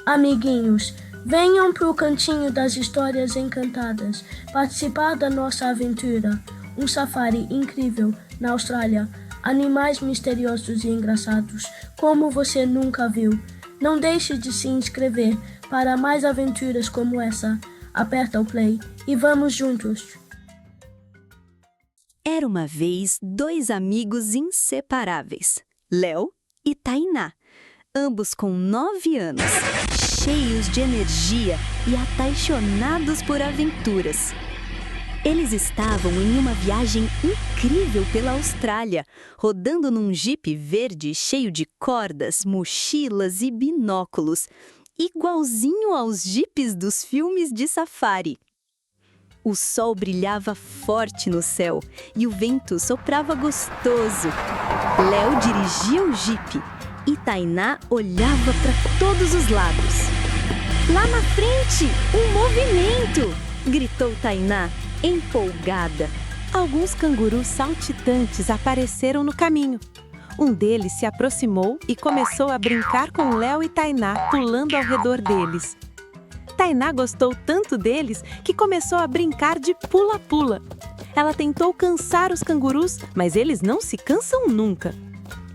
Amiguinhos, venham pro cantinho das histórias encantadas, participar da nossa aventura. Um safari incrível na Austrália, animais misteriosos e engraçados, como você nunca viu. Não deixe de se inscrever para mais aventuras como essa. Aperta o play e vamos juntos! Era uma vez 2 amigos inseparáveis, Léo e Tainá, ambos com 9 anos, cheios de energia e apaixonados por aventuras. Eles estavam em uma viagem incrível pela Austrália, rodando num jipe verde cheio de cordas, mochilas e binóculos, igualzinho aos jipes dos filmes de safari. O sol brilhava forte no céu e o vento soprava gostoso. Léo dirigia o jipe e Tainá olhava para todos os lados. Lá na frente, um movimento! Gritou Tainá, empolgada. Alguns cangurus saltitantes apareceram no caminho. Um deles se aproximou e começou a brincar com Léo e Tainá, pulando ao redor deles. Tainá gostou tanto deles que começou a brincar de pula-pula. Ela tentou cansar os cangurus, mas eles não se cansam nunca.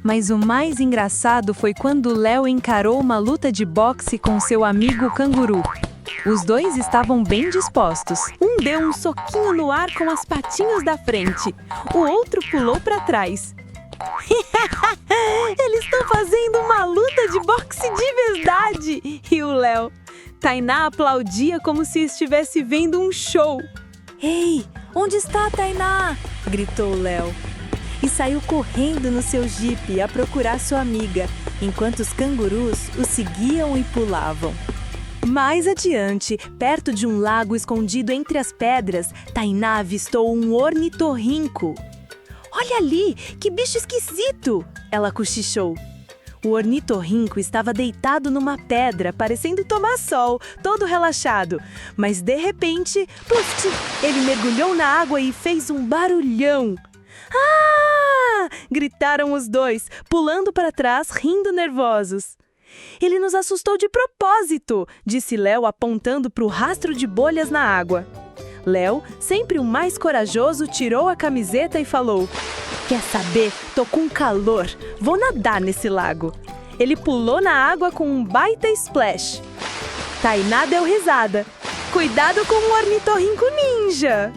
Mas o mais engraçado foi quando Léo encarou uma luta de boxe com seu amigo canguru. Os dois estavam bem dispostos. Um deu um soquinho no ar com as patinhas da frente. O outro pulou para trás. Eles estão fazendo uma luta de boxe de verdade! Riu Léo. Tainá aplaudia como se estivesse vendo um show. Ei, onde está a Tainá? Gritou Léo. E saiu correndo no seu jipe a procurar sua amiga, enquanto os cangurus o seguiam e pulavam. Mais adiante, perto de um lago escondido entre as pedras, Tainá avistou um ornitorrinco. Olha ali, que bicho esquisito! Ela cochichou. O ornitorrinco estava deitado numa pedra, parecendo tomar sol, todo relaxado. Mas de repente, puf, ele mergulhou na água e fez um barulhão. Ah! Gritaram os dois, pulando para trás, rindo nervosos. Ele nos assustou de propósito, disse Léo apontando para o rastro de bolhas na água. Léo, sempre o mais corajoso, tirou a camiseta e falou: Quer saber? Tô com calor. Vou nadar nesse lago. Ele pulou na água com um baita splash. Tainá deu risada. Cuidado com o ornitorrinco ninja!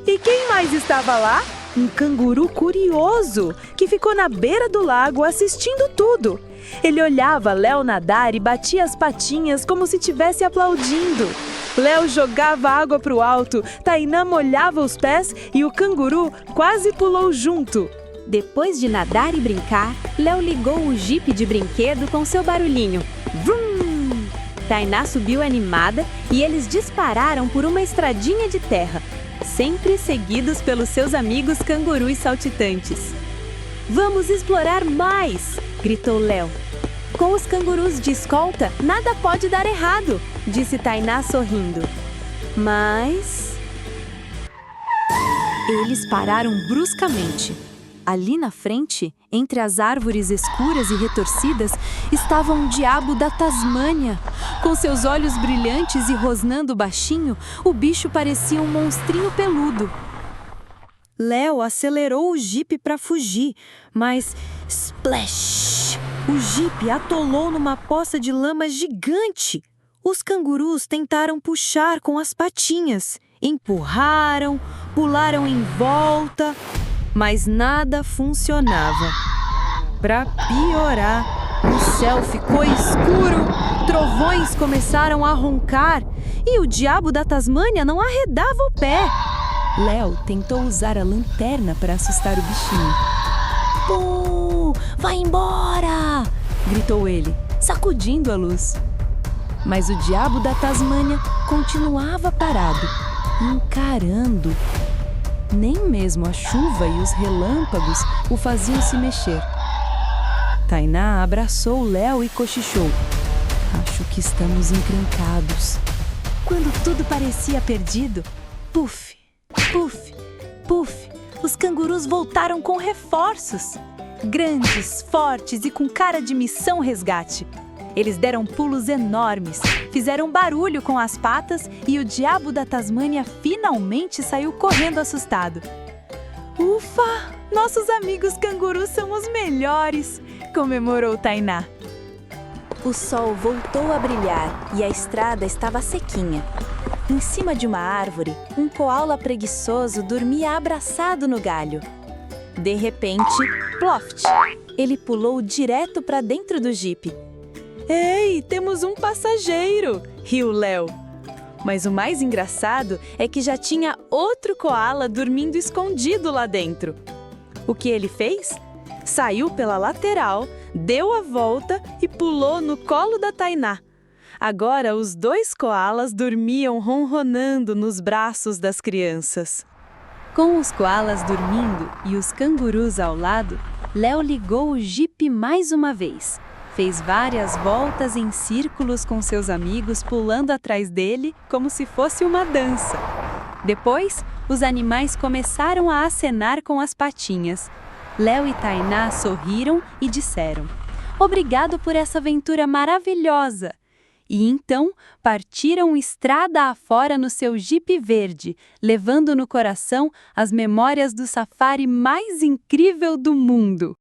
E quem mais estava lá? Um canguru curioso, que ficou na beira do lago assistindo tudo. Ele olhava Léo nadar e batia as patinhas como se estivesse aplaudindo. Léo jogava água para o alto, Tainá molhava os pés e o canguru quase pulou junto. Depois de nadar e brincar, Léo ligou o jipe de brinquedo com seu barulhinho. Vrum! Tainá subiu animada e eles dispararam por uma estradinha de terra, sempre seguidos pelos seus amigos cangurus saltitantes. Vamos explorar mais! Gritou Léo. Com os cangurus de escolta, nada pode dar errado, disse Tainá sorrindo. Mas... Eles pararam bruscamente. Ali na frente, entre as árvores escuras e retorcidas, estava um diabo da Tasmânia. Com seus olhos brilhantes e rosnando baixinho, o bicho parecia um monstrinho peludo. Léo acelerou o jipe para fugir, mas... Splash! O jipe atolou numa poça de lama gigante. Os cangurus tentaram puxar com as patinhas, empurraram, pularam em volta, mas nada funcionava. Para piorar, o céu ficou escuro, trovões começaram a roncar e o diabo da Tasmânia não arredava o pé. Léo tentou usar a lanterna para assustar o bichinho. Pô, vai embora! Gritou ele, sacudindo a luz. Mas o diabo da Tasmânia continuava parado, encarando. Nem mesmo a chuva e os relâmpagos o faziam se mexer. Tainá abraçou Léo e cochichou. Acho que estamos encrencados. Quando tudo parecia perdido, puf, puf, puf, os cangurus voltaram com reforços. Grandes, fortes e com cara de missão resgate. Eles deram pulos enormes, fizeram barulho com as patas e o diabo da Tasmânia finalmente saiu correndo assustado. Ufa! Nossos amigos cangurus são os melhores! Comemorou Tainá. O sol voltou a brilhar e a estrada estava sequinha. Em cima de uma árvore, um coala preguiçoso dormia abraçado no galho. De repente, ploft! Ele pulou direto para dentro do jipe. Ei, temos um passageiro! Riu Léo. Mas o mais engraçado é que já tinha outro coala dormindo escondido lá dentro. O que ele fez? Saiu pela lateral, deu a volta e pulou no colo da Tainá. Agora os dois coalas dormiam ronronando nos braços das crianças. Com os coalas dormindo e os cangurus ao lado, Léo ligou o jipe mais uma vez. Fez várias voltas em círculos com seus amigos pulando atrás dele como se fosse uma dança. Depois, os animais começaram a acenar com as patinhas. Léo e Tainá sorriram e disseram: "Obrigado por essa aventura maravilhosa!" E então partiram estrada afora no seu jipe verde, levando no coração as memórias do safari mais incrível do mundo.